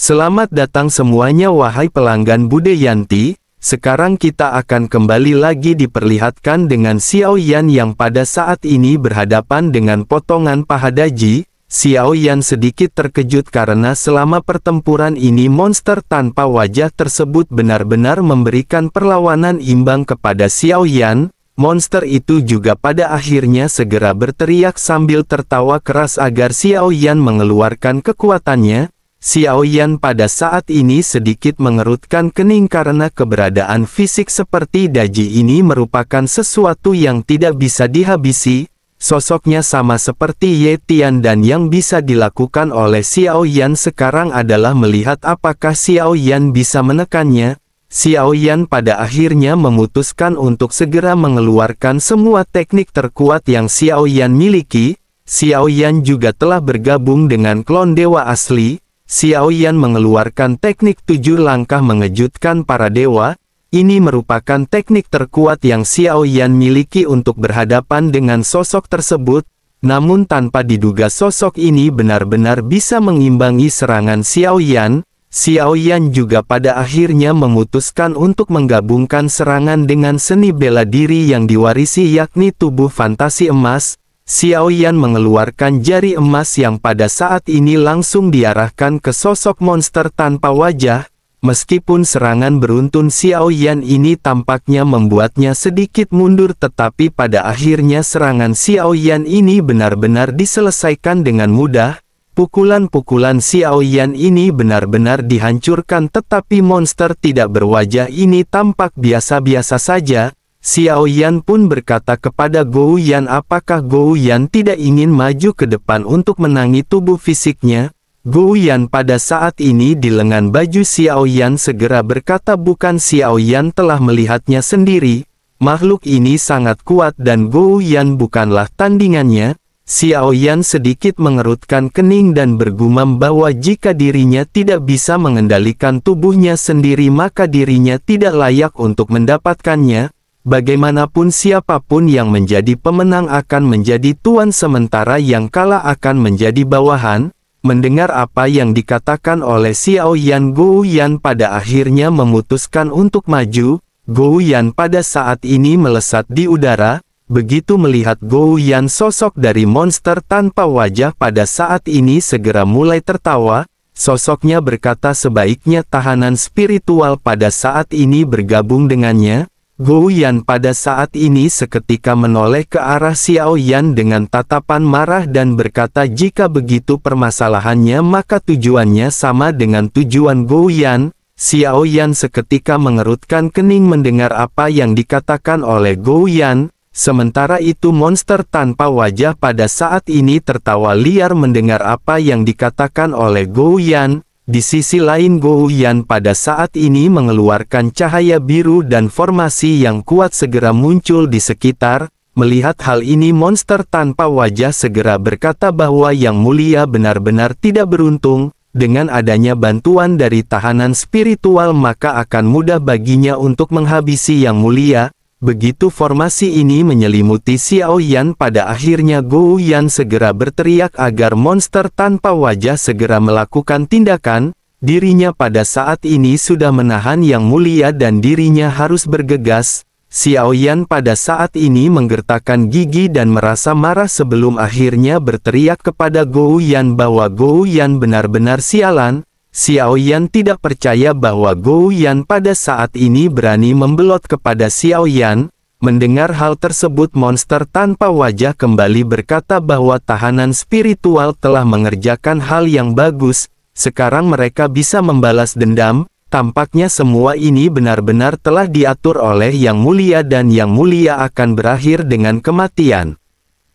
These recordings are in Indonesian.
Selamat datang semuanya wahai pelanggan Budeyanti. Sekarang kita akan kembali lagi diperlihatkan dengan Xiao Yan yang pada saat ini berhadapan dengan potongan paha Daji. Xiao Yan sedikit terkejut karena selama pertempuran ini monster tanpa wajah tersebut benar-benar memberikan perlawanan imbang kepada Xiao Yan. Monster itu juga pada akhirnya segera berteriak sambil tertawa keras agar Xiao Yan mengeluarkan kekuatannya. Xiao Yan pada saat ini sedikit mengerutkan kening karena keberadaan fisik seperti Daji ini merupakan sesuatu yang tidak bisa dihabisi. Sosoknya sama seperti Ye Tian dan yang bisa dilakukan oleh Xiao Yan sekarang adalah melihat apakah Xiao Yan bisa menekannya. Xiao Yan pada akhirnya memutuskan untuk segera mengeluarkan semua teknik terkuat yang Xiao Yan miliki. Xiao Yan juga telah bergabung dengan klon dewa asli. Xiao Yan mengeluarkan teknik 7 langkah mengejutkan para dewa. Ini merupakan teknik terkuat yang Xiao Yan miliki untuk berhadapan dengan sosok tersebut. Namun tanpa diduga sosok ini benar-benar bisa mengimbangi serangan Xiao Yan. Xiao Yan juga pada akhirnya memutuskan untuk menggabungkan serangan dengan seni bela diri yang diwarisi yakni tubuh fantasi emas. Xiao Yan mengeluarkan jari emas yang pada saat ini langsung diarahkan ke sosok monster tanpa wajah. Meskipun serangan beruntun Xiao Yan ini tampaknya membuatnya sedikit mundur, tetapi pada akhirnya serangan Xiao Yan ini benar-benar diselesaikan dengan mudah. Pukulan-pukulan Xiao Yan ini benar-benar dihancurkan, tetapi monster tidak berwajah ini tampak biasa-biasa saja. Xiao Yan pun berkata kepada Gou Yan, apakah Gou Yan tidak ingin maju ke depan untuk menangi tubuh fisiknya? Gou Yan pada saat ini di lengan baju Xiao Yan segera berkata, bukan, Xiao Yan telah melihatnya sendiri. Makhluk ini sangat kuat dan Gou Yan bukanlah tandingannya. Xiao Yan sedikit mengerutkan kening dan bergumam bahwa jika dirinya tidak bisa mengendalikan tubuhnya sendiri maka dirinya tidak layak untuk mendapatkannya. Bagaimanapun siapapun yang menjadi pemenang akan menjadi tuan sementara yang kalah akan menjadi bawahan. Mendengar apa yang dikatakan oleh Xiao Yan, Gou Yan pada akhirnya memutuskan untuk maju. Gou Yan pada saat ini melesat di udara. Begitu melihat Gou Yan, sosok dari monster tanpa wajah pada saat ini segera mulai tertawa. Sosoknya berkata sebaiknya tahanan spiritual pada saat ini bergabung dengannya. Gou Yan pada saat ini seketika menoleh ke arah Xiao Yan dengan tatapan marah dan berkata jika begitu permasalahannya maka tujuannya sama dengan tujuan Gou Yan. Xiao Yan seketika mengerutkan kening mendengar apa yang dikatakan oleh Gou Yan. Sementara itu monster tanpa wajah pada saat ini tertawa liar mendengar apa yang dikatakan oleh Gou Yan. Di sisi lain Gou Yan pada saat ini mengeluarkan cahaya biru dan formasi yang kuat segera muncul di sekitar. Melihat hal ini monster tanpa wajah segera berkata bahwa Yang Mulia benar-benar tidak beruntung. Dengan adanya bantuan dari tahanan spiritual maka akan mudah baginya untuk menghabisi Yang Mulia. Begitu formasi ini menyelimuti Xiao Yan pada akhirnya Gou Yan segera berteriak agar monster tanpa wajah segera melakukan tindakan. Dirinya pada saat ini sudah menahan Yang Mulia dan dirinya harus bergegas. Xiao Yan pada saat ini menggertakkan gigi dan merasa marah sebelum akhirnya berteriak kepada Gou Yan bahwa Gou Yan benar-benar sialan. Xiao Yan tidak percaya bahwa Gou Yan pada saat ini berani membelot kepada Xiao Yan. Mendengar hal tersebut monster tanpa wajah kembali berkata bahwa tahanan spiritual telah mengerjakan hal yang bagus. Sekarang mereka bisa membalas dendam. Tampaknya semua ini benar-benar telah diatur oleh Yang Mulia dan Yang Mulia akan berakhir dengan kematian.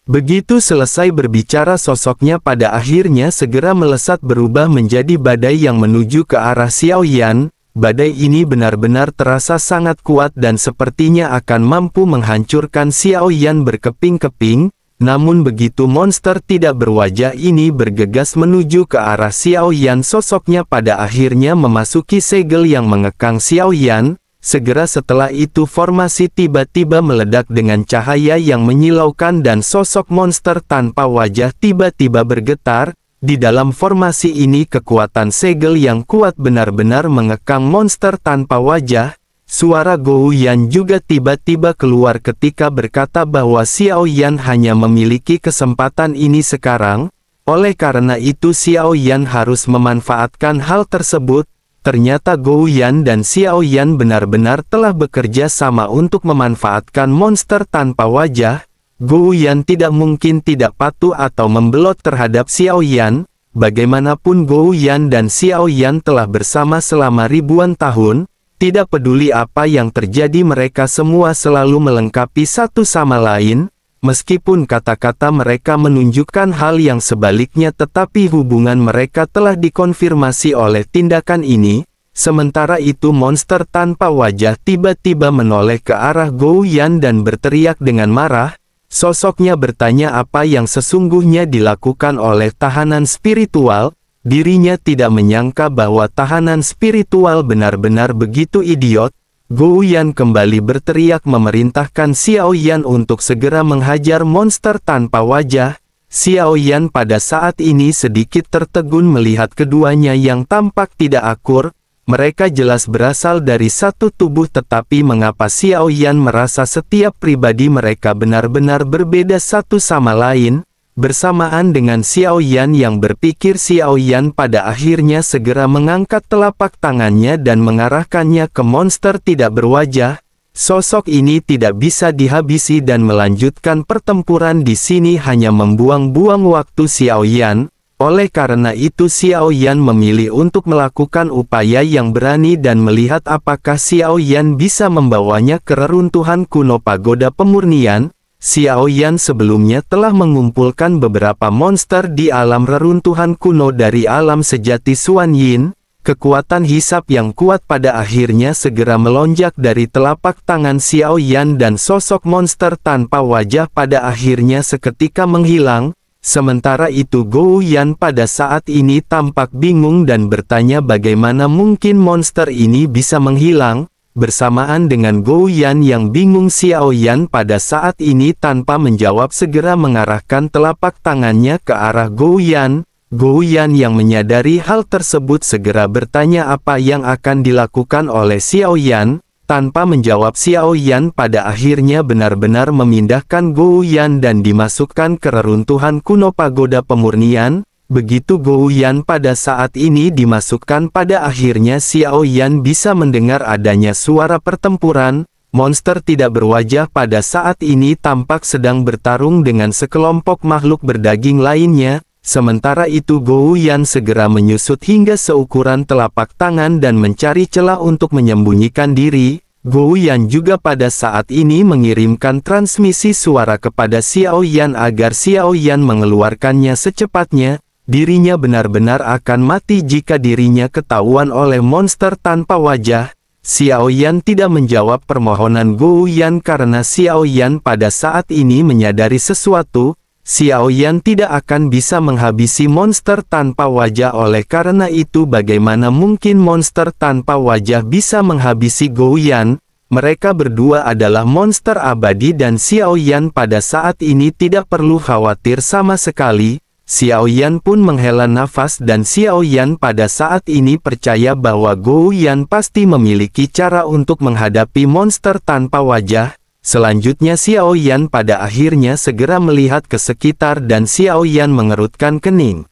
Begitu selesai berbicara sosoknya pada akhirnya segera melesat berubah menjadi badai yang menuju ke arah Xiao Yan. Badai ini benar-benar terasa sangat kuat dan sepertinya akan mampu menghancurkan Xiao Yan berkeping-keping. Namun begitu monster tidak berwajah ini bergegas menuju ke arah Xiao Yan, sosoknya pada akhirnya memasuki segel yang mengekang Xiao Yan. Segera setelah itu formasi tiba-tiba meledak dengan cahaya yang menyilaukan dan sosok monster tanpa wajah tiba-tiba bergetar. Di dalam formasi ini kekuatan segel yang kuat benar-benar mengekang monster tanpa wajah. Suara Gou Yan juga tiba-tiba keluar ketika berkata bahwa Xiao Yan hanya memiliki kesempatan ini sekarang. Oleh karena itu Xiao Yan harus memanfaatkan hal tersebut. Ternyata Gou Yan dan Xiao Yan benar-benar telah bekerja sama untuk memanfaatkan monster tanpa wajah. Gou Yan tidak mungkin tidak patuh atau membelot terhadap Xiao Yan. Bagaimanapun Gou Yan dan Xiao Yan telah bersama selama ribuan tahun, tidak peduli apa yang terjadi mereka semua selalu melengkapi satu sama lain. Meskipun kata-kata mereka menunjukkan hal yang sebaliknya tetapi hubungan mereka telah dikonfirmasi oleh tindakan ini. Sementara itu monster tanpa wajah tiba-tiba menoleh ke arah Gou Yan dan berteriak dengan marah. Sosoknya bertanya apa yang sesungguhnya dilakukan oleh tahanan spiritual. Dirinya tidak menyangka bahwa tahanan spiritual benar-benar begitu idiot. Gou Yan kembali berteriak memerintahkan Xiao Yan untuk segera menghajar monster tanpa wajah. Xiao Yan pada saat ini sedikit tertegun melihat keduanya yang tampak tidak akur. Mereka jelas berasal dari satu tubuh tetapi mengapa Xiao Yan merasa setiap pribadi mereka benar-benar berbeda satu sama lain? Bersamaan dengan Xiao Yan yang berpikir, Xiao Yan pada akhirnya segera mengangkat telapak tangannya dan mengarahkannya ke monster tidak berwajah. Sosok ini tidak bisa dihabisi dan melanjutkan pertempuran di sini hanya membuang-buang waktu Xiao Yan. Oleh karena itu Xiao Yan memilih untuk melakukan upaya yang berani dan melihat apakah Xiao Yan bisa membawanya ke reruntuhan kuno pagoda pemurnian. Xiao Yan sebelumnya telah mengumpulkan beberapa monster di alam reruntuhan kuno dari alam sejati Xuan Yin. Kekuatan hisap yang kuat pada akhirnya segera melonjak dari telapak tangan Xiao Yan dan sosok monster tanpa wajah pada akhirnya seketika menghilang. Sementara itu Gou Yan pada saat ini tampak bingung dan bertanya bagaimana mungkin monster ini bisa menghilang. Bersamaan dengan Gou Yan yang bingung, Xiao Yan pada saat ini tanpa menjawab segera mengarahkan telapak tangannya ke arah Gou Yan. Gou Yan yang menyadari hal tersebut segera bertanya apa yang akan dilakukan oleh Xiao Yan. Tanpa menjawab, Xiao Yan pada akhirnya benar-benar memindahkan Gou Yan dan dimasukkan ke reruntuhan kuno pagoda pemurnian. Begitu Gou Yan pada saat ini dimasukkan, pada akhirnya Xiao Yan bisa mendengar adanya suara pertempuran. Monster tidak berwajah pada saat ini tampak sedang bertarung dengan sekelompok makhluk berdaging lainnya. Sementara itu Gou Yan segera menyusut hingga seukuran telapak tangan dan mencari celah untuk menyembunyikan diri. Gou Yan juga pada saat ini mengirimkan transmisi suara kepada Xiao Yan agar Xiao Yan mengeluarkannya secepatnya. Dirinya benar-benar akan mati jika dirinya ketahuan oleh monster tanpa wajah. Xiao Yan tidak menjawab permohonan Gou Yan karena Xiao Yan pada saat ini menyadari sesuatu. Xiao Yan tidak akan bisa menghabisi monster tanpa wajah, oleh karena itu bagaimana mungkin monster tanpa wajah bisa menghabisi Gou Yan? Mereka berdua adalah monster abadi dan Xiao Yan pada saat ini tidak perlu khawatir sama sekali. Xiao Yan pun menghela nafas dan Xiao Yan pada saat ini percaya bahwa Gou Yan pasti memiliki cara untuk menghadapi monster tanpa wajah. Selanjutnya Xiao Yan pada akhirnya segera melihat ke sekitar dan Xiao Yan mengerutkan kening.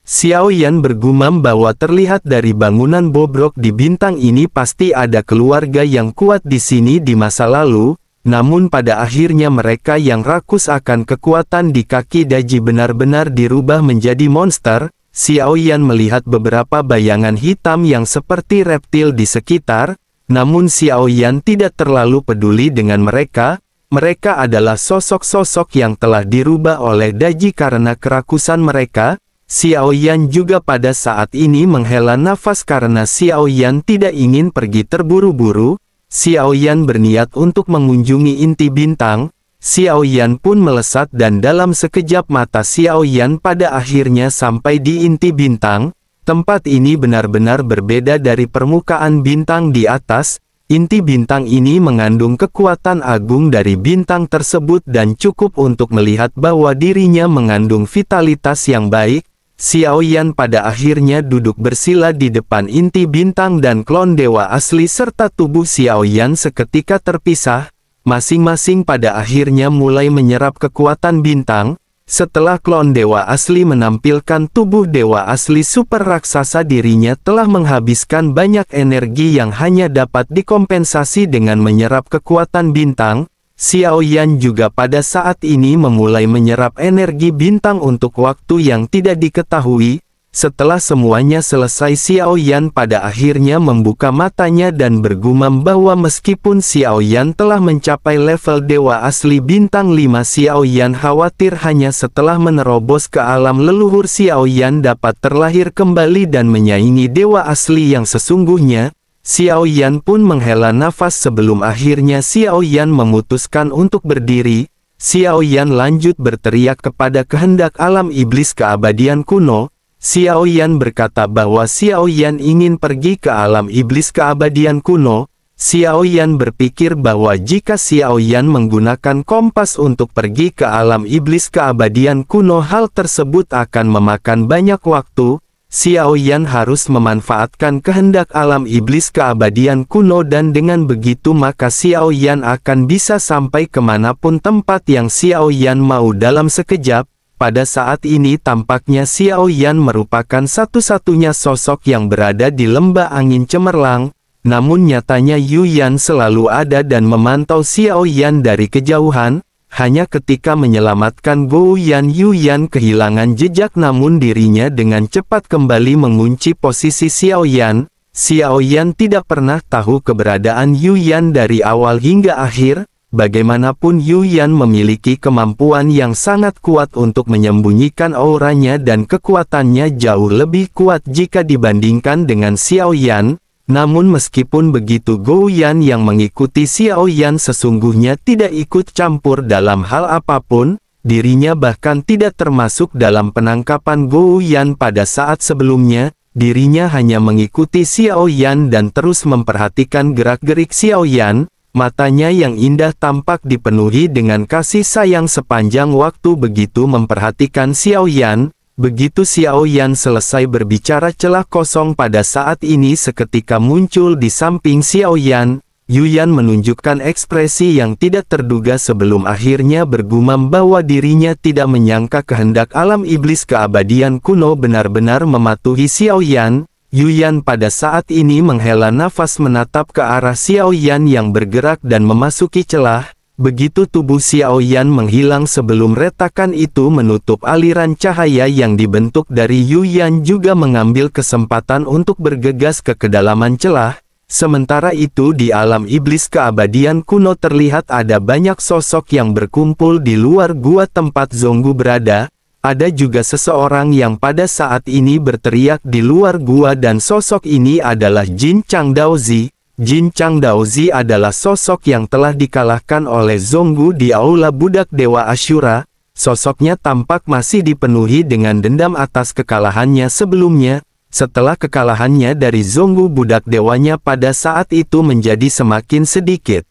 Xiao Yan bergumam bahwa terlihat dari bangunan bobrok di bintang ini pasti ada keluarga yang kuat di sini di masa lalu, namun pada akhirnya mereka yang rakus akan kekuatan di kaki Daji benar-benar dirubah menjadi monster. Xiao Yan melihat beberapa bayangan hitam yang seperti reptil di sekitar. Namun Xiao Yan tidak terlalu peduli dengan mereka. Mereka adalah sosok-sosok yang telah dirubah oleh Daji karena kerakusan mereka. Xiao Yan juga pada saat ini menghela nafas karena Xiao Yan tidak ingin pergi terburu-buru. Xiao Yan berniat untuk mengunjungi inti bintang. Xiao Yan pun melesat dan dalam sekejap mata Xiao Yan pada akhirnya sampai di inti bintang. Tempat ini benar-benar berbeda dari permukaan bintang di atas. Inti bintang ini mengandung kekuatan agung dari bintang tersebut dan cukup untuk melihat bahwa dirinya mengandung vitalitas yang baik. Xiao Yan pada akhirnya duduk bersila di depan inti bintang dan klon dewa asli serta tubuh Xiao Yan seketika terpisah, masing-masing pada akhirnya mulai menyerap kekuatan bintang. Setelah klon dewa asli menampilkan tubuh dewa asli super raksasa, dirinya telah menghabiskan banyak energi yang hanya dapat dikompensasi dengan menyerap kekuatan bintang. Xiao Yan juga pada saat ini memulai menyerap energi bintang untuk waktu yang tidak diketahui. Setelah semuanya selesai, Xiao Yan pada akhirnya membuka matanya dan bergumam bahwa meskipun Xiao Yan telah mencapai level dewa asli bintang 5, Xiao Yan khawatir hanya setelah menerobos ke alam leluhur Xiao Yan dapat terlahir kembali dan menyaingi dewa asli yang sesungguhnya. Xiao Yan pun menghela nafas sebelum akhirnya Xiao Yan memutuskan untuk berdiri. Xiao Yan lanjut berteriak kepada kehendak alam iblis keabadian kuno. Xiao Yan berkata bahwa Xiao Yan ingin pergi ke alam iblis keabadian kuno. Xiao Yan berpikir bahwa jika Xiao Yan menggunakan kompas untuk pergi ke alam iblis keabadian kuno, hal tersebut akan memakan banyak waktu. Xiao Yan harus memanfaatkan kehendak alam iblis keabadian kuno dan dengan begitu maka Xiao Yan akan bisa sampai kemanapun tempat yang Xiao Yan mau dalam sekejap. Pada saat ini tampaknya Xiao Yan merupakan satu-satunya sosok yang berada di lembah angin cemerlang, namun nyatanya Yu Yan selalu ada dan memantau Xiao Yan dari kejauhan. Hanya ketika menyelamatkan Gou Yan, Yu Yan kehilangan jejak, namun dirinya dengan cepat kembali mengunci posisi Xiao Yan. Xiao Yan tidak pernah tahu keberadaan Yu Yan dari awal hingga akhir. Bagaimanapun Yu Yan memiliki kemampuan yang sangat kuat untuk menyembunyikan auranya dan kekuatannya jauh lebih kuat jika dibandingkan dengan Xiao Yan. Namun meskipun begitu, Gou Yan yang mengikuti Xiao Yan sesungguhnya tidak ikut campur dalam hal apapun. Dirinya bahkan tidak termasuk dalam penangkapan Gou Yan pada saat sebelumnya. Dirinya hanya mengikuti Xiao Yan dan terus memperhatikan gerak-gerik Xiao Yan. Matanya yang indah tampak dipenuhi dengan kasih sayang sepanjang waktu begitu memperhatikan Xiao Yan. Begitu Xiao Yan selesai berbicara, celah kosong pada saat ini seketika muncul di samping Xiao Yan. Yu Yan menunjukkan ekspresi yang tidak terduga sebelum akhirnya bergumam bahwa dirinya tidak menyangka kehendak alam iblis keabadian kuno benar-benar mematuhi Xiao Yan. Yu Yan pada saat ini menghela nafas menatap ke arah Xiao Yan yang bergerak dan memasuki celah. Begitu tubuh Xiao Yan menghilang sebelum retakan itu menutup aliran cahaya yang dibentuk dari Yu Yan juga mengambil kesempatan untuk bergegas ke kedalaman celah. Sementara itu di alam iblis keabadian kuno terlihat ada banyak sosok yang berkumpul di luar gua tempat Zonggu berada. Ada juga seseorang yang pada saat ini berteriak di luar gua dan sosok ini adalah Jin Chang Daozi. Jin Chang Daozi adalah sosok yang telah dikalahkan oleh Zonggu di Aula Budak Dewa Ashura. Sosoknya tampak masih dipenuhi dengan dendam atas kekalahannya sebelumnya. Setelah kekalahannya dari Zonggu, budak dewanya pada saat itu menjadi semakin sedikit.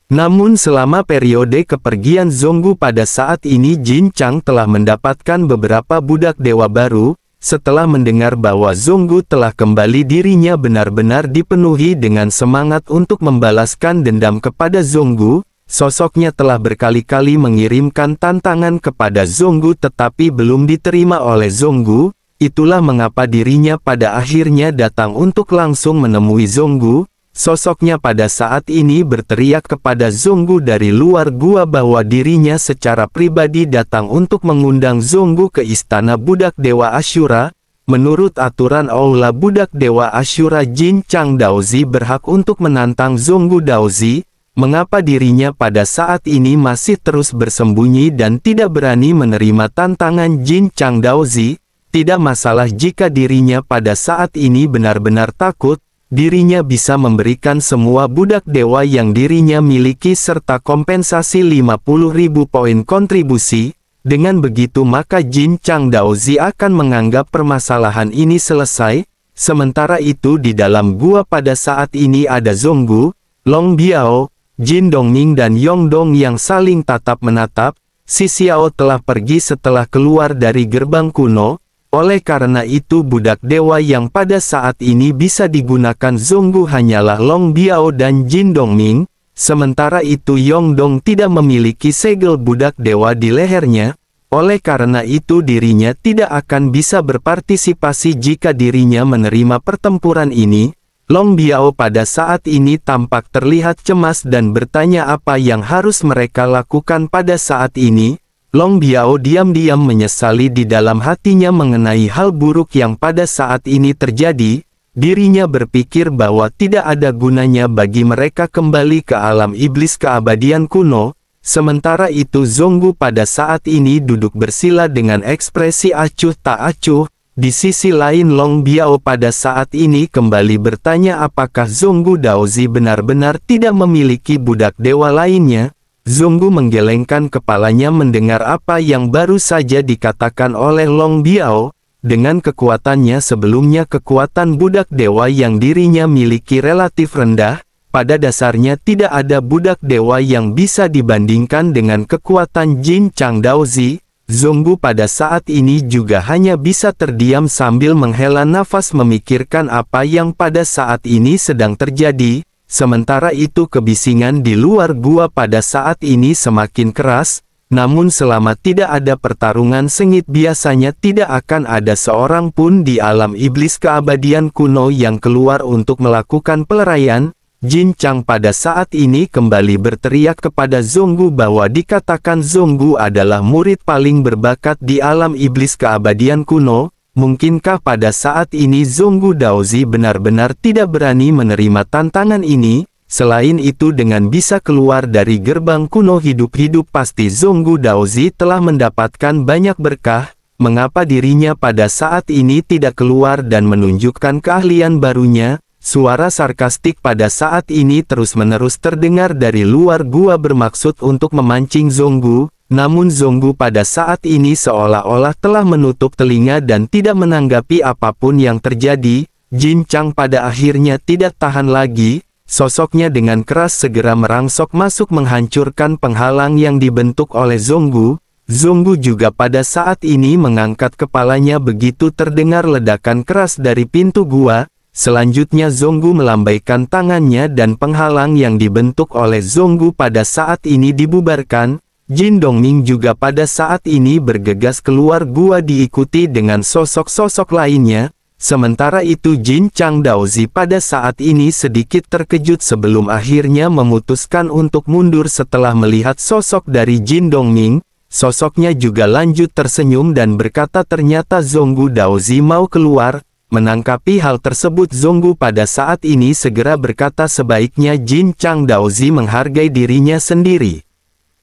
Namun selama periode kepergian Zonggu pada saat ini, Jin Chang telah mendapatkan beberapa budak dewa baru. Setelah mendengar bahwa Zonggu telah kembali, dirinya benar-benar dipenuhi dengan semangat untuk membalaskan dendam kepada Zonggu. Sosoknya telah berkali-kali mengirimkan tantangan kepada Zonggu tetapi belum diterima oleh Zonggu. Itulah mengapa dirinya pada akhirnya datang untuk langsung menemui Zonggu. Sosoknya pada saat ini berteriak kepada Zonggu dari luar gua bahwa dirinya secara pribadi datang untuk mengundang Zonggu ke istana budak dewa Ashura. Menurut aturan Aula Budak Dewa Ashura, Jin Chang Daozi berhak untuk menantang Zonggu Daozi. Mengapa dirinya pada saat ini masih terus bersembunyi dan tidak berani menerima tantangan Jin Chang Daozi? Tidak masalah jika dirinya pada saat ini benar-benar takut. Dirinya bisa memberikan semua budak dewa yang dirinya miliki serta kompensasi 50.000 poin kontribusi. Dengan begitu maka Jin Chang Daozi akan menganggap permasalahan ini selesai. Sementara itu di dalam gua pada saat ini ada Zonggu, Long Biao, Jin Dongning dan Yong Dong yang saling tatap menatap. Si Xiao telah pergi setelah keluar dari gerbang kuno. Oleh karena itu budak dewa yang pada saat ini bisa digunakan Zonggu hanyalah Long Biao dan Jin Dongming, sementara itu Yongdong tidak memiliki segel budak dewa di lehernya, oleh karena itu dirinya tidak akan bisa berpartisipasi jika dirinya menerima pertempuran ini. Long Biao pada saat ini tampak terlihat cemas dan bertanya apa yang harus mereka lakukan pada saat ini. Long Biao diam-diam menyesali di dalam hatinya mengenai hal buruk yang pada saat ini terjadi. Dirinya berpikir bahwa tidak ada gunanya bagi mereka kembali ke alam iblis keabadian kuno. Sementara itu Zonggu pada saat ini duduk bersila dengan ekspresi acuh tak acuh. Di sisi lain Long Biao pada saat ini kembali bertanya apakah Zonggu Daozi benar-benar tidak memiliki budak dewa lainnya. Zonggu menggelengkan kepalanya mendengar apa yang baru saja dikatakan oleh Long Biao. Dengan kekuatannya sebelumnya kekuatan budak dewa yang dirinya miliki relatif rendah, pada dasarnya tidak ada budak dewa yang bisa dibandingkan dengan kekuatan Jin Chang Daozi. Zonggu pada saat ini juga hanya bisa terdiam sambil menghela nafas memikirkan apa yang pada saat ini sedang terjadi. Sementara itu kebisingan di luar gua pada saat ini semakin keras, namun selama tidak ada pertarungan sengit biasanya tidak akan ada seorang pun di alam iblis keabadian kuno yang keluar untuk melakukan peleraian. Jin Chang pada saat ini kembali berteriak kepada Zonggu bahwa dikatakan Zonggu adalah murid paling berbakat di alam iblis keabadian kuno. Mungkinkah pada saat ini Zonggu Daozi benar-benar tidak berani menerima tantangan ini? Selain itu dengan bisa keluar dari gerbang kuno hidup-hidup pasti Zonggu Daozi telah mendapatkan banyak berkah. Mengapa dirinya pada saat ini tidak keluar dan menunjukkan keahlian barunya? Suara sarkastik pada saat ini terus-menerus terdengar dari luar gua bermaksud untuk memancing Zonggu. Namun Zonggu pada saat ini seolah-olah telah menutup telinga dan tidak menanggapi apapun yang terjadi. Jin Chang pada akhirnya tidak tahan lagi. Sosoknya dengan keras segera merangsok masuk menghancurkan penghalang yang dibentuk oleh Zonggu. Zonggu juga pada saat ini mengangkat kepalanya begitu terdengar ledakan keras dari pintu gua. Selanjutnya Zonggu melambaikan tangannya dan penghalang yang dibentuk oleh Zonggu pada saat ini dibubarkan. Jin Dongming juga pada saat ini bergegas keluar gua diikuti dengan sosok-sosok lainnya. Sementara itu Jin Chang Daozi pada saat ini sedikit terkejut sebelum akhirnya memutuskan untuk mundur setelah melihat sosok dari Jin Dongming. Sosoknya juga lanjut tersenyum dan berkata ternyata Zonggu Daozi mau keluar. Menangkapi hal tersebut Zonggu pada saat ini segera berkata sebaiknya Jin Chang Daozi menghargai dirinya sendiri.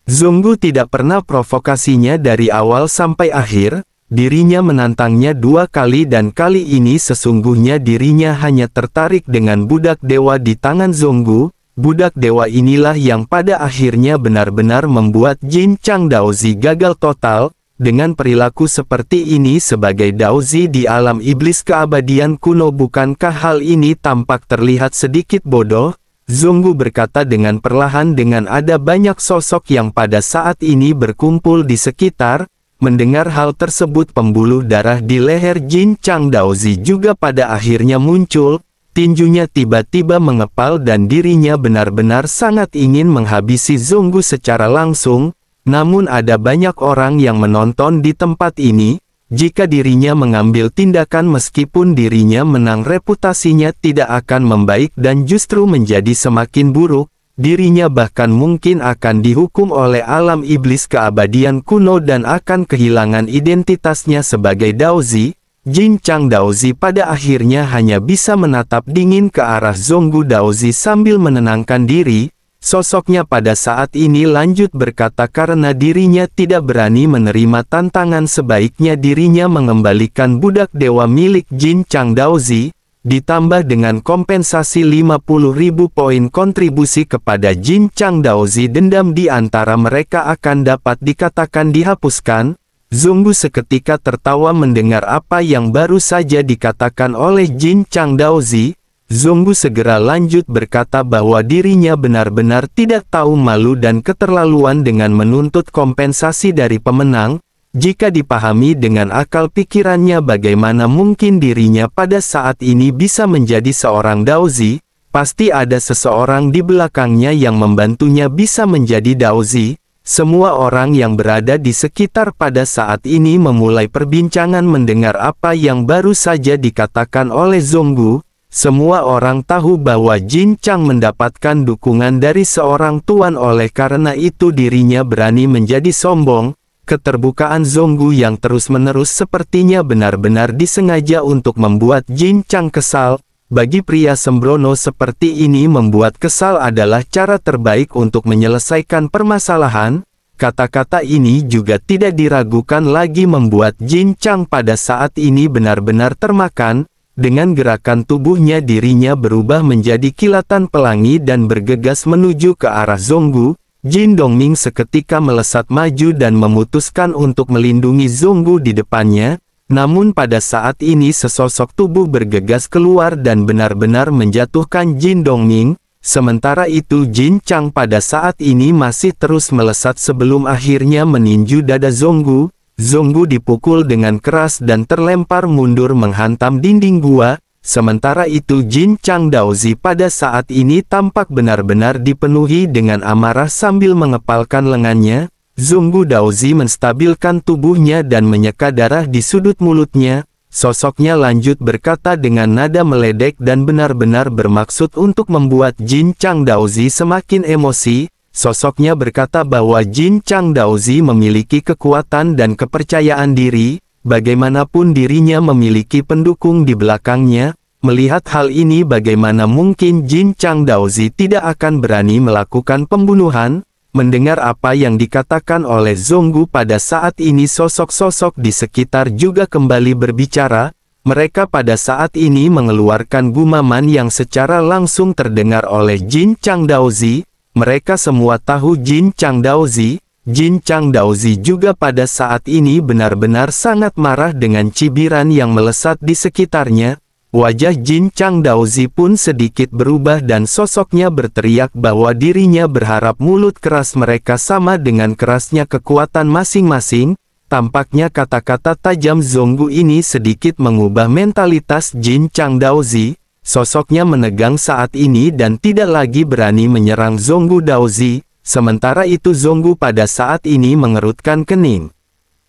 Zonggu tidak pernah provokasinya dari awal sampai akhir, dirinya menantangnya 2 kali dan kali ini sesungguhnya dirinya hanya tertarik dengan budak dewa di tangan Zonggu. Budak dewa inilah yang pada akhirnya benar-benar membuat Jin Chang Daozi gagal total. Dengan perilaku seperti ini sebagai Daozi di alam iblis keabadian kuno bukankah hal ini tampak terlihat sedikit bodoh? Zonggu berkata dengan perlahan dengan ada banyak sosok yang pada saat ini berkumpul di sekitar. Mendengar hal tersebut pembuluh darah di leher Jin Chang Daozi juga pada akhirnya muncul. Tinjunya tiba-tiba mengepal dan dirinya benar-benar sangat ingin menghabisi Zonggu secara langsung. Namun ada banyak orang yang menonton di tempat ini. Jika dirinya mengambil tindakan meskipun dirinya menang reputasinya tidak akan membaik dan justru menjadi semakin buruk. Dirinya bahkan mungkin akan dihukum oleh alam iblis keabadian kuno dan akan kehilangan identitasnya sebagai Daozi. Jin Chang Daozi pada akhirnya hanya bisa menatap dingin ke arah Zonggu Daozi sambil menenangkan diri. Sosoknya pada saat ini lanjut berkata karena dirinya tidak berani menerima tantangan sebaiknya dirinya mengembalikan budak dewa milik Jin Chang Daozi, ditambah dengan kompensasi 50.000 poin kontribusi kepada Jin Chang Daozi dendam di antara mereka akan dapat dikatakan dihapuskan. Zonggu seketika tertawa mendengar apa yang baru saja dikatakan oleh Jin Chang Daozi. Zonggu segera lanjut berkata bahwa dirinya benar-benar tidak tahu malu dan keterlaluan dengan menuntut kompensasi dari pemenang. Jika dipahami dengan akal pikirannya bagaimana mungkin dirinya pada saat ini bisa menjadi seorang Daozi, pasti ada seseorang di belakangnya yang membantunya bisa menjadi Daozi. Semua orang yang berada di sekitar pada saat ini memulai perbincangan mendengar apa yang baru saja dikatakan oleh Zonggu. Semua orang tahu bahwa Jin Chang mendapatkan dukungan dari seorang tuan, oleh karena itu dirinya berani menjadi sombong. Keterbukaan Zonggu yang terus-menerus sepertinya benar-benar disengaja untuk membuat Jin Chang kesal. Bagi pria sembrono seperti ini, membuat kesal adalah cara terbaik untuk menyelesaikan permasalahan. Kata-kata ini juga tidak diragukan lagi membuat Jin Chang pada saat ini benar-benar termakan. Dengan gerakan tubuhnya dirinya berubah menjadi kilatan pelangi dan bergegas menuju ke arah Zonggu. Jin Dongming seketika melesat maju dan memutuskan untuk melindungi Zonggu di depannya. Namun pada saat ini sesosok tubuh bergegas keluar dan benar-benar menjatuhkan Jin Dongming. Sementara itu Jin Chang pada saat ini masih terus melesat sebelum akhirnya meninju dada Zonggu. Zonggu dipukul dengan keras dan terlempar mundur menghantam dinding gua. Sementara itu Jin Chang Daozi pada saat ini tampak benar-benar dipenuhi dengan amarah sambil mengepalkan lengannya. Zonggu Daozi menstabilkan tubuhnya dan menyeka darah di sudut mulutnya. Sosoknya lanjut berkata dengan nada meledek dan benar-benar bermaksud untuk membuat Jin Chang Daozi semakin emosi. Sosoknya berkata bahwa Jin Chang Daozi memiliki kekuatan dan kepercayaan diri. Bagaimanapun dirinya memiliki pendukung di belakangnya. Melihat hal ini, bagaimana mungkin Jin Chang Daozi tidak akan berani melakukan pembunuhan? Mendengar apa yang dikatakan oleh Zonggu pada saat ini, sosok-sosok di sekitar juga kembali berbicara. Mereka pada saat ini mengeluarkan gumaman yang secara langsung terdengar oleh Jin Chang Daozi. Mereka semua tahu Jin Chang Daozi. Jin Chang Daozi juga pada saat ini benar-benar sangat marah dengan cibiran yang melesat di sekitarnya. Wajah Jin Chang Daozi pun sedikit berubah dan sosoknya berteriak bahwa dirinya berharap mulut keras mereka sama dengan kerasnya kekuatan masing-masing. Tampaknya kata-kata tajam Zonggu ini sedikit mengubah mentalitas Jin Chang Daozi. Sosoknya menegang saat ini dan tidak lagi berani menyerang Zonggu Daozi. Sementara itu Zonggu pada saat ini mengerutkan kening.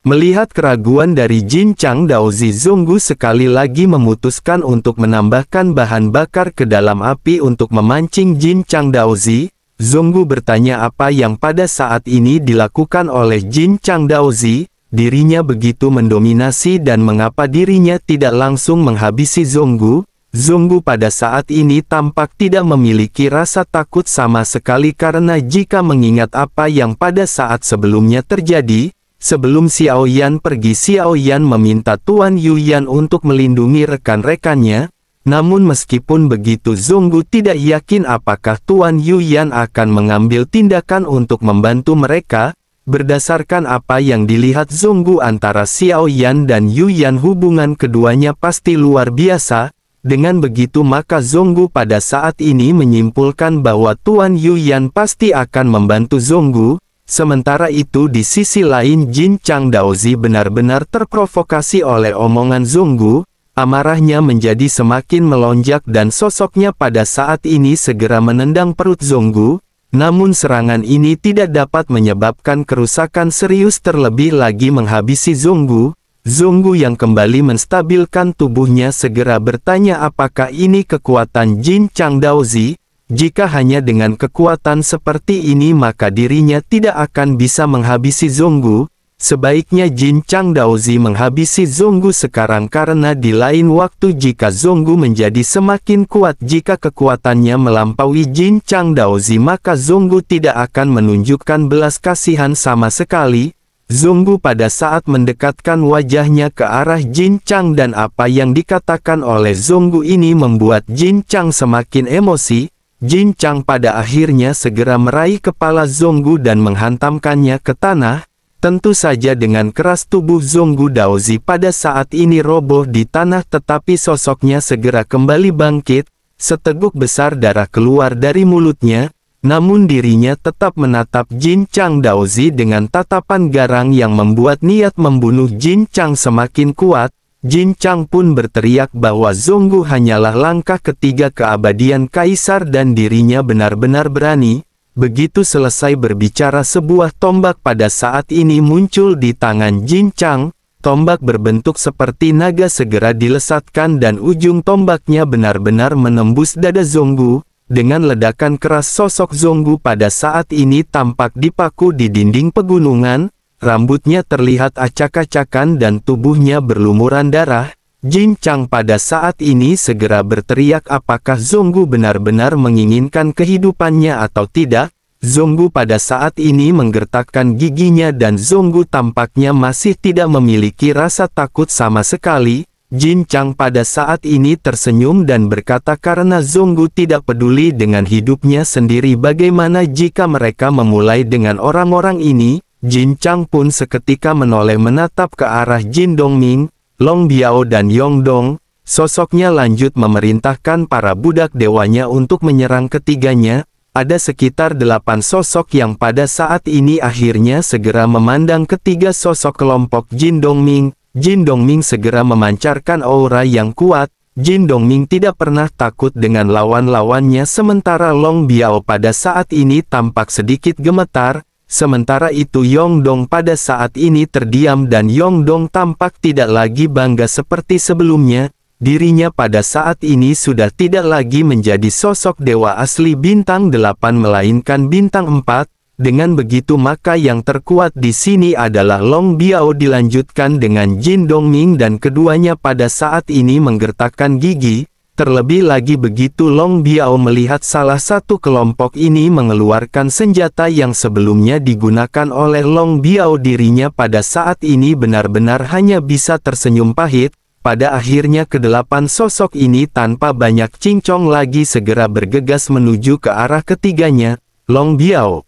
Melihat keraguan dari Jin Chang Daozi, Zonggu sekali lagi memutuskan untuk menambahkan bahan bakar ke dalam api untuk memancing Jin Chang Daozi. Zonggu bertanya apa yang pada saat ini dilakukan oleh Jin Chang Daozi. Dirinya begitu mendominasi dan mengapa dirinya tidak langsung menghabisi Zonggu. Zonggu pada saat ini tampak tidak memiliki rasa takut sama sekali karena jika mengingat apa yang pada saat sebelumnya terjadi, sebelum Xiao Yan pergi, Xiao Yan meminta Tuan Yuyan untuk melindungi rekan-rekannya. Namun meskipun begitu Zonggu tidak yakin apakah Tuan Yuyan akan mengambil tindakan untuk membantu mereka. Berdasarkan apa yang dilihat Zonggu antara Xiao Yan dan Yuyan, hubungan keduanya pasti luar biasa. Dengan begitu maka Zonggu pada saat ini menyimpulkan bahwa Tuan Yuyan pasti akan membantu Zonggu. Sementara itu di sisi lain Jin Chang Daozi benar-benar terprovokasi oleh omongan Zonggu. Amarahnya menjadi semakin melonjak dan sosoknya pada saat ini segera menendang perut Zonggu. Namun serangan ini tidak dapat menyebabkan kerusakan serius, terlebih lagi menghabisi Zonggu. Zonggu yang kembali menstabilkan tubuhnya segera bertanya apakah ini kekuatan Jin Chang Daozi. Jika hanya dengan kekuatan seperti ini maka dirinya tidak akan bisa menghabisi Zonggu. Sebaiknya Jin Chang Daozi menghabisi Zonggu sekarang karena di lain waktu jika Zonggu menjadi semakin kuat, jika kekuatannya melampaui Jin Chang Daozi maka Zonggu tidak akan menunjukkan belas kasihan sama sekali. Zonggu pada saat mendekatkan wajahnya ke arah Jin Chang dan apa yang dikatakan oleh Zonggu ini membuat Jin Chang semakin emosi. Jin Chang pada akhirnya segera meraih kepala Zonggu dan menghantamkannya ke tanah. Tentu saja dengan keras tubuh Zonggu Daozi pada saat ini roboh di tanah, tetapi sosoknya segera kembali bangkit. Seteguk besar darah keluar dari mulutnya. namun dirinya tetap menatap Jin Chang Daozi dengan tatapan garang yang membuat niat membunuh Jin Chang semakin kuat. Jin Chang pun berteriak bahwa Zonggu hanyalah langkah ketiga keabadian kaisar dan dirinya benar-benar berani. Begitu selesai berbicara, sebuah tombak pada saat ini muncul di tangan Jin Chang. Tombak berbentuk seperti naga segera dilesatkan dan ujung tombaknya benar-benar menembus dada Zonggu. Dengan ledakan keras, sosok Zonggu pada saat ini tampak dipaku di dinding pegunungan. Rambutnya terlihat acak-acakan dan tubuhnya berlumuran darah. Jin Chang pada saat ini segera berteriak apakah Zonggu benar-benar menginginkan kehidupannya atau tidak. Zonggu pada saat ini menggertakkan giginya dan Zonggu tampaknya masih tidak memiliki rasa takut sama sekali. Jin Chang pada saat ini tersenyum dan berkata karena Zonggu tidak peduli dengan hidupnya sendiri, bagaimana jika mereka memulai dengan orang-orang ini. Jin Chang pun seketika menoleh menatap ke arah Jin Dongming, Long Biao dan Yong Dong. Sosoknya lanjut memerintahkan para budak dewanya untuk menyerang ketiganya. Ada sekitar 8 sosok yang pada saat ini akhirnya segera memandang ketiga sosok kelompok Jin Dongming. Jin Dongming segera memancarkan aura yang kuat. Jin Dongming tidak pernah takut dengan lawan-lawannya, sementara Long Biao pada saat ini tampak sedikit gemetar. Sementara itu Yong Dong pada saat ini terdiam dan Yong Dong tampak tidak lagi bangga seperti sebelumnya. Dirinya pada saat ini sudah tidak lagi menjadi sosok dewa asli bintang 8 melainkan bintang 4. Dengan begitu maka yang terkuat di sini adalah Long Biao, dilanjutkan dengan Jin Dongming dan keduanya pada saat ini menggertakkan gigi. Terlebih lagi begitu Long Biao melihat salah satu kelompok ini mengeluarkan senjata yang sebelumnya digunakan oleh Long Biao, dirinya pada saat ini benar-benar hanya bisa tersenyum pahit. Pada akhirnya kedelapan sosok ini tanpa banyak cincong lagi segera bergegas menuju ke arah ketiganya. Long Biao,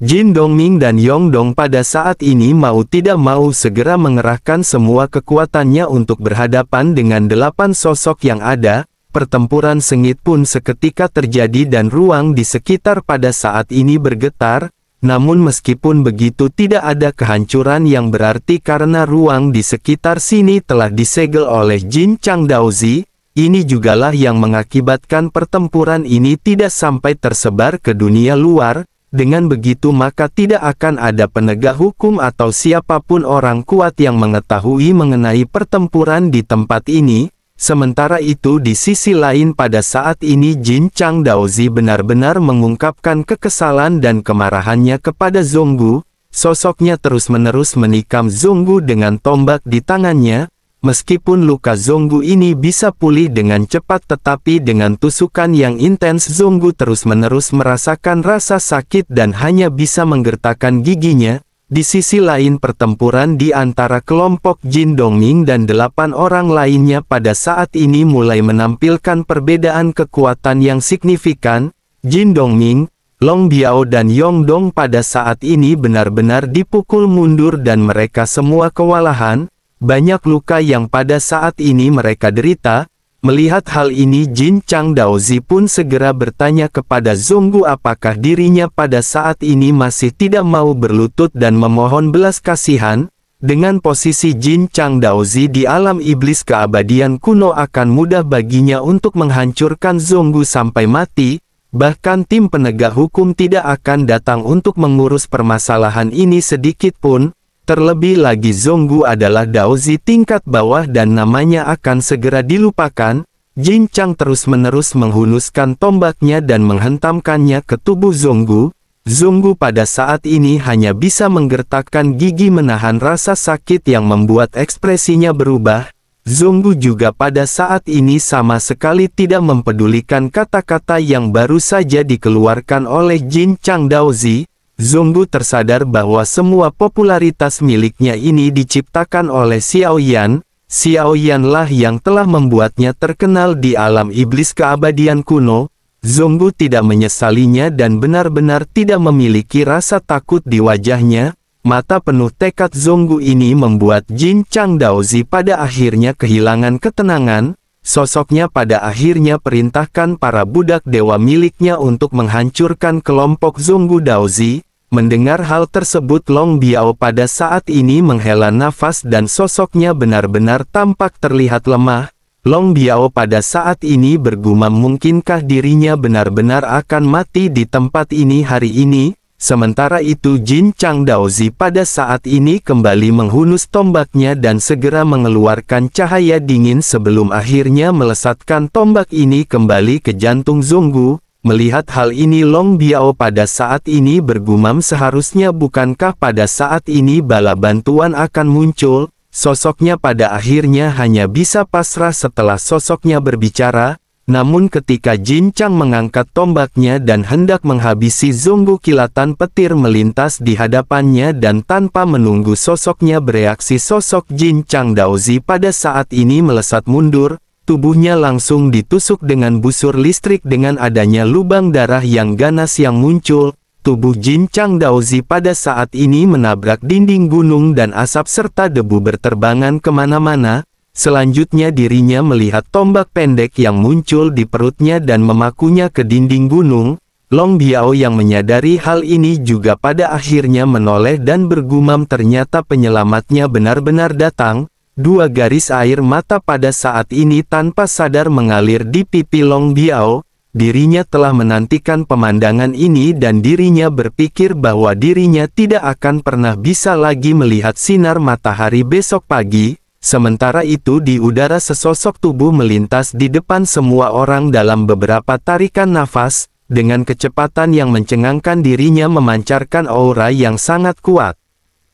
Jin Dongming dan Yong Dong pada saat ini mau tidak mau segera mengerahkan semua kekuatannya untuk berhadapan dengan 8 sosok yang ada. Pertempuran sengit pun seketika terjadi dan ruang di sekitar pada saat ini bergetar. Namun meskipun begitu tidak ada kehancuran yang berarti karena ruang di sekitar sini telah disegel oleh Jin Chang Daozi. Ini jugalah yang mengakibatkan pertempuran ini tidak sampai tersebar ke dunia luar. Dengan begitu maka tidak akan ada penegak hukum atau siapapun orang kuat yang mengetahui mengenai pertempuran di tempat ini. Sementara itu di sisi lain pada saat ini Jin Chang Daozi benar-benar mengungkapkan kekesalan dan kemarahannya kepada Zonggu. Sosoknya terus-menerus menikam Zonggu dengan tombak di tangannya. Meskipun luka Zonggu ini bisa pulih dengan cepat tetapi dengan tusukan yang intens Zonggu terus-menerus merasakan rasa sakit dan hanya bisa menggertakkan giginya. Di sisi lain pertempuran di antara kelompok Jin Dongming dan 8 orang lainnya pada saat ini mulai menampilkan perbedaan kekuatan yang signifikan. Jin Dongming, Long Biao dan Yong Dong pada saat ini benar-benar dipukul mundur dan mereka semua kewalahan. Banyak luka yang pada saat ini mereka derita. Melihat hal ini Jin Chang Daozi pun segera bertanya kepada Zonggu apakah dirinya pada saat ini masih tidak mau berlutut dan memohon belas kasihan. Dengan posisi Jin Chang Daozi di alam iblis keabadian kuno akan mudah baginya untuk menghancurkan Zonggu sampai mati. Bahkan tim penegak hukum tidak akan datang untuk mengurus permasalahan ini sedikit pun. Terlebih lagi Zonggu adalah Daozi tingkat bawah dan namanya akan segera dilupakan. Jin Chang terus-menerus menghunuskan tombaknya dan menghentamkannya ke tubuh Zonggu. Zonggu pada saat ini hanya bisa menggertakkan gigi menahan rasa sakit yang membuat ekspresinya berubah. Zonggu juga pada saat ini sama sekali tidak mempedulikan kata-kata yang baru saja dikeluarkan oleh Jin Chang Daozi. Zonggu tersadar bahwa semua popularitas miliknya ini diciptakan oleh Xiao Yan. Xiao Yan lah yang telah membuatnya terkenal di alam iblis keabadian kuno. Zonggu tidak menyesalinya dan benar-benar tidak memiliki rasa takut di wajahnya. Mata penuh tekad Zonggu ini membuat Jin Chang Daozi pada akhirnya kehilangan ketenangan. sosoknya pada akhirnya perintahkan para budak dewa miliknya untuk menghancurkan kelompok Zonggu Daozi. Mendengar hal tersebut Long Biao pada saat ini menghela nafas dan sosoknya benar-benar tampak terlihat lemah. Long Biao pada saat ini bergumam mungkinkah dirinya benar-benar akan mati di tempat ini hari ini. Sementara itu Jin Chang Daozi pada saat ini kembali menghunus tombaknya dan segera mengeluarkan cahaya dingin sebelum akhirnya melesatkan tombak ini kembali ke jantung Zonggu. Melihat hal ini Long Biao pada saat ini bergumam seharusnya bukankah pada saat ini bala bantuan akan muncul. Sosoknya pada akhirnya hanya bisa pasrah setelah sosoknya berbicara. Namun ketika Jin Chang mengangkat tombaknya dan hendak menghabisi Zonggu, kilatan petir melintas di hadapannya dan tanpa menunggu sosoknya bereaksi sosok Jin Chang Daozi pada saat ini melesat mundur. Tubuhnya langsung ditusuk dengan busur listrik dengan adanya lubang darah yang ganas yang muncul. Tubuh Jin Chang Daozi pada saat ini menabrak dinding gunung dan asap serta debu berterbangan kemana-mana. Selanjutnya dirinya melihat tombak pendek yang muncul di perutnya dan memakunya ke dinding gunung. Long Biao yang menyadari hal ini juga pada akhirnya menoleh dan bergumam ternyata penyelamatnya benar-benar datang. Dua garis air mata pada saat ini tanpa sadar mengalir di pipi Long Biao. Dirinya telah menantikan pemandangan ini dan dirinya berpikir bahwa dirinya tidak akan pernah bisa lagi melihat sinar matahari besok pagi. Sementara itu di udara sesosok tubuh melintas di depan semua orang dalam beberapa tarikan nafas. Dengan kecepatan yang mencengangkan dirinya memancarkan aura yang sangat kuat.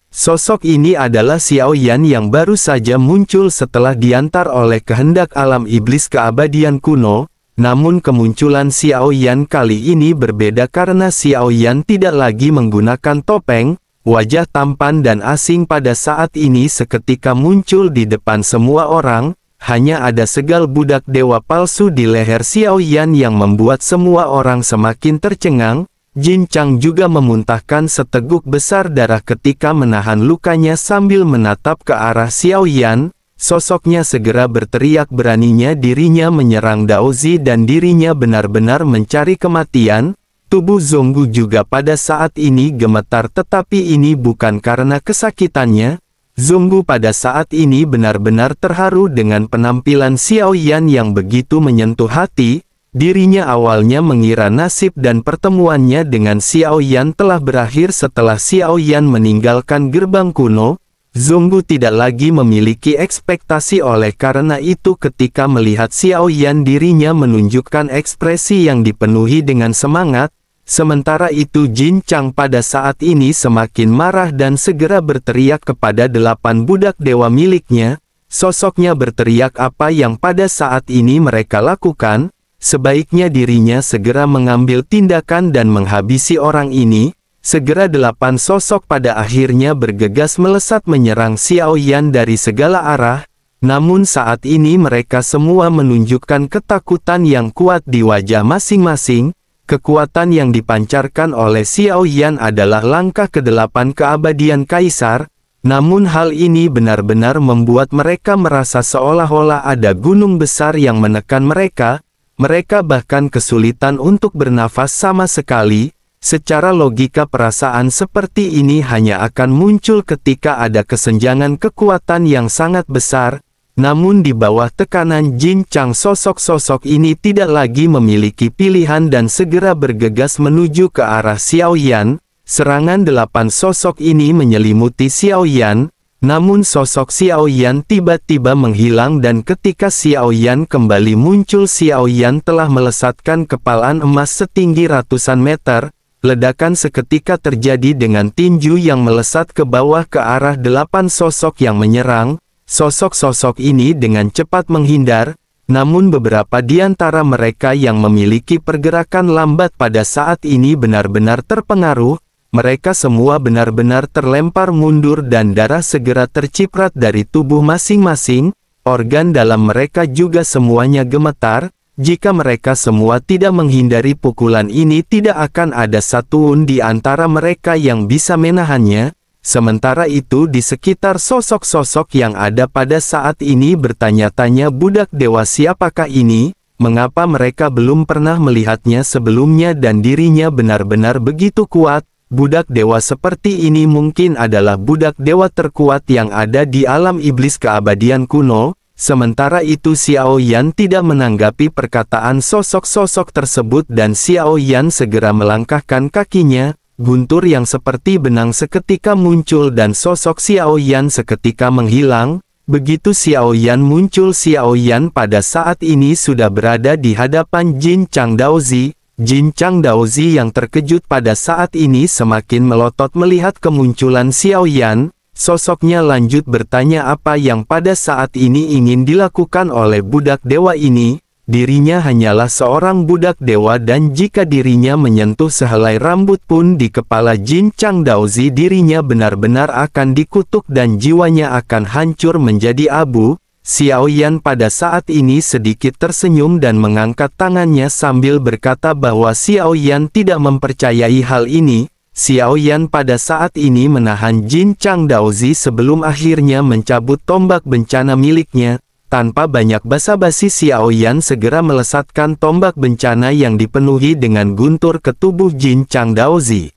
Sosok ini adalah Xiao Yan yang baru saja muncul setelah diantar oleh kehendak alam iblis keabadian kuno. Namun kemunculan Xiao Yan kali ini berbeda karena Xiao Yan tidak lagi menggunakan topeng. Wajah tampan dan asing pada saat ini seketika muncul di depan semua orang. Hanya ada segal budak dewa palsu di leher Xiao Yan yang membuat semua orang semakin tercengang. Jin Chang juga memuntahkan seteguk besar darah ketika menahan lukanya sambil menatap ke arah Xiao Yan. Sosoknya segera berteriak beraninya dirinya menyerang Daozi dan dirinya benar-benar mencari kematian. Tubuh Zonggu juga pada saat ini gemetar tetapi ini bukan karena kesakitannya. Zonggu pada saat ini benar-benar terharu dengan penampilan Xiao Yan yang begitu menyentuh hati. Dirinya awalnya mengira nasib dan pertemuannya dengan Xiao Yan telah berakhir setelah Xiao Yan meninggalkan gerbang kuno. Zonggu tidak lagi memiliki ekspektasi oleh karena itu ketika melihat Xiao Yan dirinya menunjukkan ekspresi yang dipenuhi dengan semangat. Sementara itu Jin Chang pada saat ini semakin marah dan segera berteriak kepada 8 budak dewa miliknya. Sosoknya berteriak apa yang pada saat ini mereka lakukan. Sebaiknya dirinya segera mengambil tindakan dan menghabisi orang ini. Segera 8 sosok pada akhirnya bergegas melesat menyerang Xiao Yan dari segala arah. Namun saat ini mereka semua menunjukkan ketakutan yang kuat di wajah masing-masing. Kekuatan yang dipancarkan oleh Xiao Yan adalah langkah ke-8 keabadian kaisar. Namun hal ini benar-benar membuat mereka merasa seolah-olah ada gunung besar yang menekan mereka. Mereka bahkan kesulitan untuk bernafas sama sekali. Secara logika perasaan seperti ini hanya akan muncul ketika ada kesenjangan kekuatan yang sangat besar. Namun di bawah tekanan Jin Chang sosok-sosok ini tidak lagi memiliki pilihan dan segera bergegas menuju ke arah Xiao Yan. Serangan 8 sosok ini menyelimuti Xiao Yan. Namun sosok Xiao Yan tiba-tiba menghilang dan ketika Xiao Yan kembali muncul Xiao Yan telah melesatkan kepalan emas setinggi ratusan meter. Ledakan seketika terjadi dengan tinju yang melesat ke bawah ke arah 8 sosok yang menyerang. Sosok-sosok ini dengan cepat menghindar. Namun beberapa di antara mereka yang memiliki pergerakan lambat pada saat ini benar-benar terpengaruh. Mereka semua benar-benar terlempar mundur dan darah segera terciprat dari tubuh masing-masing. Organ dalam mereka juga semuanya gemetar. Jika mereka semua tidak menghindari pukulan ini tidak akan ada satupun di antara mereka yang bisa menahannya. Sementara itu di sekitar sosok-sosok yang ada pada saat ini bertanya-tanya budak dewa siapakah ini, mengapa mereka belum pernah melihatnya sebelumnya dan dirinya benar-benar begitu kuat. Budak dewa seperti ini mungkin adalah budak dewa terkuat yang ada di alam iblis keabadian kuno. Sementara itu Xiao Yan tidak menanggapi perkataan sosok-sosok tersebut dan Xiao Yan segera melangkahkan kakinya. Guntur yang seperti benang seketika muncul dan sosok Xiao Yan seketika menghilang. Begitu Xiao Yan muncul, Xiao Yan pada saat ini sudah berada di hadapan Jin Chang Daozi. Jin Chang Daozi yang terkejut pada saat ini semakin melotot melihat kemunculan Xiao Yan. Sosoknya lanjut bertanya apa yang pada saat ini ingin dilakukan oleh budak dewa ini. Dirinya hanyalah seorang budak dewa dan jika dirinya menyentuh sehelai rambut pun di kepala Jin Chang Daozi dirinya benar-benar akan dikutuk dan jiwanya akan hancur menjadi abu. Xiao Yan pada saat ini sedikit tersenyum dan mengangkat tangannya sambil berkata bahwa Xiao Yan tidak mempercayai hal ini. Xiao Yan pada saat ini menahan Jin Chang Daozi sebelum akhirnya mencabut tombak bencana miliknya. Tanpa banyak basa-basi Xiao Yan segera melesatkan tombak bencana yang dipenuhi dengan guntur ke tubuh Jin Chang Daozi.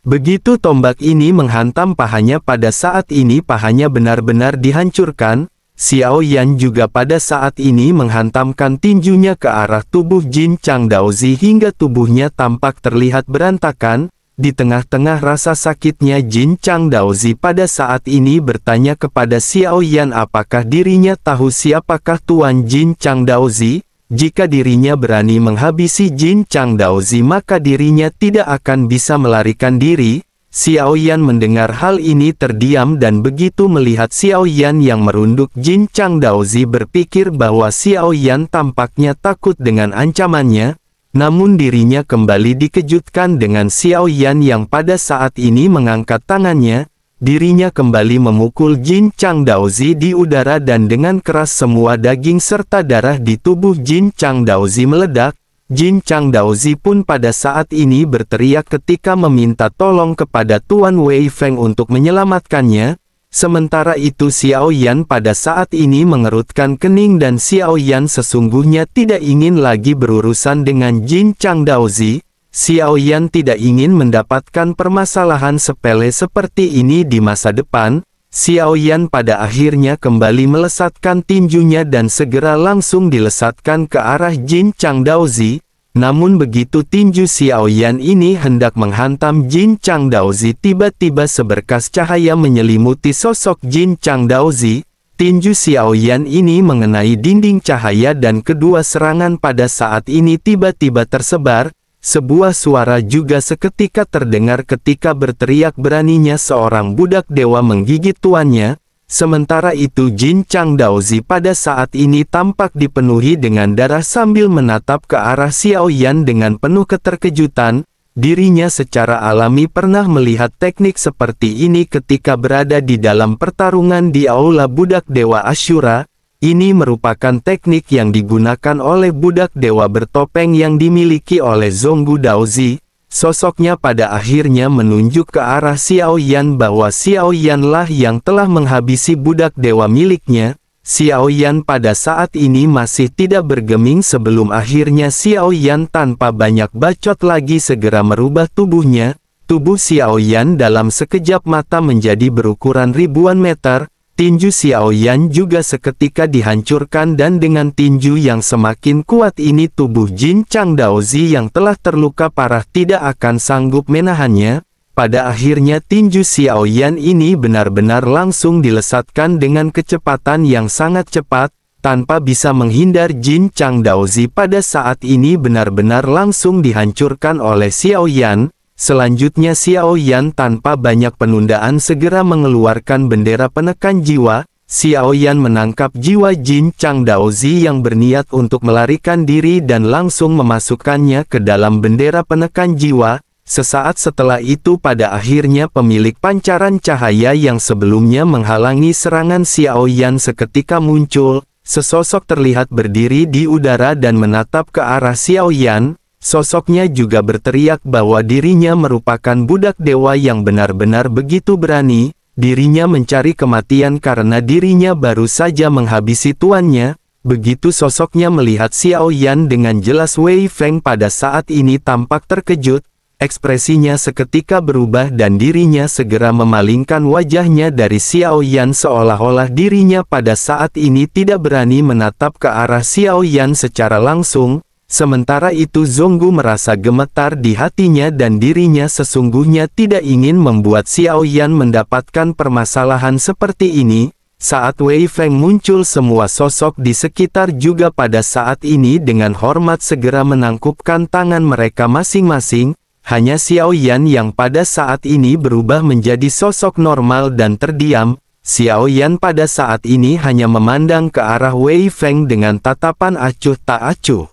Begitu tombak ini menghantam pahanya, pada saat ini pahanya benar-benar dihancurkan. Xiao Yan juga pada saat ini menghantamkan tinjunya ke arah tubuh Jin Chang Daozi hingga tubuhnya tampak terlihat berantakan. Di tengah-tengah rasa sakitnya Jin Chang Daozi pada saat ini bertanya kepada Xiao Yan apakah dirinya tahu siapakah Tuan Jin Chang Daozi. Jika dirinya berani menghabisi Jin Chang Daozi maka dirinya tidak akan bisa melarikan diri. Xiao Yan mendengar hal ini terdiam dan begitu melihat Xiao Yan yang merunduk Jin Chang Daozi berpikir bahwa Xiao Yan tampaknya takut dengan ancamannya. Namun dirinya kembali dikejutkan dengan Xiao Yan yang pada saat ini mengangkat tangannya. Dirinya kembali memukul Jin Chang Daozi di udara dan dengan keras semua daging serta darah di tubuh Jin Chang Daozi meledak. Jin Chang Daozi pun pada saat ini berteriak ketika meminta tolong kepada Tuan Wei Feng untuk menyelamatkannya. Sementara itu Xiao Yan pada saat ini mengerutkan kening dan Xiao Yan sesungguhnya tidak ingin lagi berurusan dengan Jin Chang Daozi. Xiao Yan tidak ingin mendapatkan permasalahan sepele seperti ini di masa depan. Xiao Yan pada akhirnya kembali melesatkan tinjunya dan segera langsung dilesatkan ke arah Jin Chang Daozi. Namun begitu tinju Xiao Yan ini hendak menghantam Jin Chang Daozi, tiba-tiba seberkas cahaya menyelimuti sosok Jin Chang Daozi. Tinju Xiao Yan ini mengenai dinding cahaya dan kedua serangan pada saat ini tiba-tiba tersebar. Sebuah suara juga seketika terdengar ketika berteriak beraninya seorang budak dewa menggigit tuannya. Sementara itu Jin Chang Daozi pada saat ini tampak dipenuhi dengan darah sambil menatap ke arah Xiao Yan dengan penuh keterkejutan. Dirinya secara alami pernah melihat teknik seperti ini ketika berada di dalam pertarungan di aula budak dewa Ashura. Ini merupakan teknik yang digunakan oleh budak dewa bertopeng yang dimiliki oleh Zonggu Daozi. Sosoknya pada akhirnya menunjuk ke arah Xiao Yan bahwa Xiao Yan lah yang telah menghabisi budak dewa miliknya. Xiao Yan pada saat ini masih tidak bergeming sebelum akhirnya Xiao Yan tanpa banyak bacot lagi segera merubah tubuhnya. Tubuh Xiao Yan dalam sekejap mata menjadi berukuran ribuan meter. Tinju Xiao Yan juga seketika dihancurkan dan dengan tinju yang semakin kuat ini tubuh Jin Chang Daozi yang telah terluka parah tidak akan sanggup menahannya. Pada akhirnya tinju Xiao Yan ini benar-benar langsung dilesatkan dengan kecepatan yang sangat cepat. Tanpa bisa menghindar Jin Chang Daozi pada saat ini benar-benar langsung dihancurkan oleh Xiao Yan. Selanjutnya Xiao Yan tanpa banyak penundaan segera mengeluarkan bendera penekan jiwa. Xiao Yan menangkap jiwa Jin Chang Daozi yang berniat untuk melarikan diri dan langsung memasukkannya ke dalam bendera penekan jiwa. Sesaat setelah itu pada akhirnya pemilik pancaran cahaya yang sebelumnya menghalangi serangan Xiao Yan seketika muncul. Sesosok terlihat berdiri di udara dan menatap ke arah Xiao Yan. Sosoknya juga berteriak bahwa dirinya merupakan budak dewa yang benar-benar begitu berani. Dirinya mencari kematian karena dirinya baru saja menghabisi tuannya. Begitu sosoknya melihat Xiao Yan dengan jelas, Wei Feng pada saat ini tampak terkejut. Ekspresinya seketika berubah dan dirinya segera memalingkan wajahnya dari Xiao Yan seolah-olah dirinya pada saat ini tidak berani menatap ke arah Xiao Yan secara langsung. Sementara itu Zonggu merasa gemetar di hatinya dan dirinya sesungguhnya tidak ingin membuat Xiao Yan mendapatkan permasalahan seperti ini. Saat Wei Feng muncul, semua sosok di sekitar juga pada saat ini dengan hormat segera menangkupkan tangan mereka masing-masing. Hanya Xiao Yan yang pada saat ini berubah menjadi sosok normal dan terdiam. Xiao Yan pada saat ini hanya memandang ke arah Wei Feng dengan tatapan acuh tak acuh.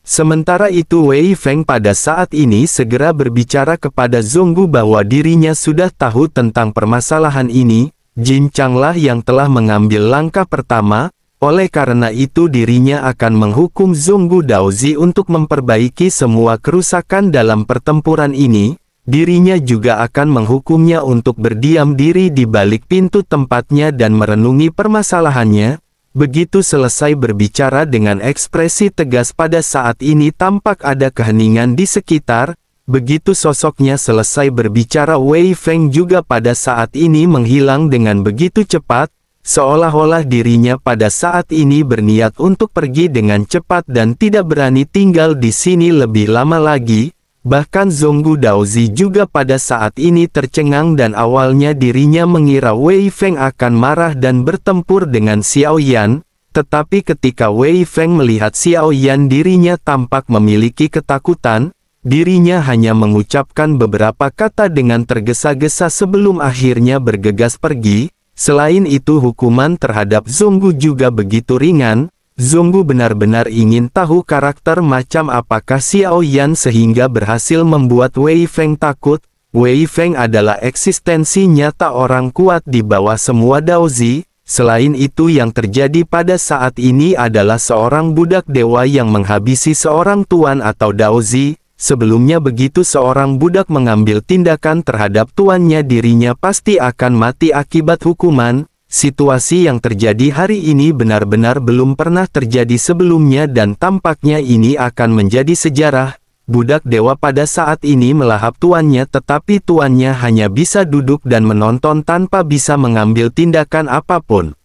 Sementara itu Wei Feng pada saat ini segera berbicara kepada Zonggu bahwa dirinya sudah tahu tentang permasalahan ini. Jin Chang lah yang telah mengambil langkah pertama, oleh karena itu dirinya akan menghukum Zonggu Daozi untuk memperbaiki semua kerusakan dalam pertempuran ini. Dirinya juga akan menghukumnya untuk berdiam diri di balik pintu tempatnya dan merenungi permasalahannya. Begitu selesai berbicara dengan ekspresi tegas pada saat ini tampak ada keheningan di sekitar. Begitu sosoknya selesai berbicara, Wei Feng juga pada saat ini menghilang dengan begitu cepat, seolah-olah dirinya pada saat ini berniat untuk pergi dengan cepat dan tidak berani tinggal di sini lebih lama lagi. Bahkan Zonggu Daozi juga pada saat ini tercengang dan awalnya dirinya mengira Wei Feng akan marah dan bertempur dengan Xiao Yan. Tetapi ketika Wei Feng melihat Xiao Yan dirinya tampak memiliki ketakutan. Dirinya hanya mengucapkan beberapa kata dengan tergesa-gesa sebelum akhirnya bergegas pergi. Selain itu hukuman terhadap Zonggu juga begitu ringan. Zonggu benar-benar ingin tahu karakter macam apakah Xiao Yan sehingga berhasil membuat Wei Feng takut. Wei Feng adalah eksistensi nyata orang kuat di bawah semua Daozi. Selain itu yang terjadi pada saat ini adalah seorang budak dewa yang menghabisi seorang tuan atau Daozi. Sebelumnya begitu seorang budak mengambil tindakan terhadap tuannya, dirinya pasti akan mati akibat hukuman. Situasi yang terjadi hari ini benar-benar belum pernah terjadi sebelumnya dan tampaknya ini akan menjadi sejarah. Budak dewa pada saat ini melahap tuannya, tetapi tuannya hanya bisa duduk dan menonton tanpa bisa mengambil tindakan apapun.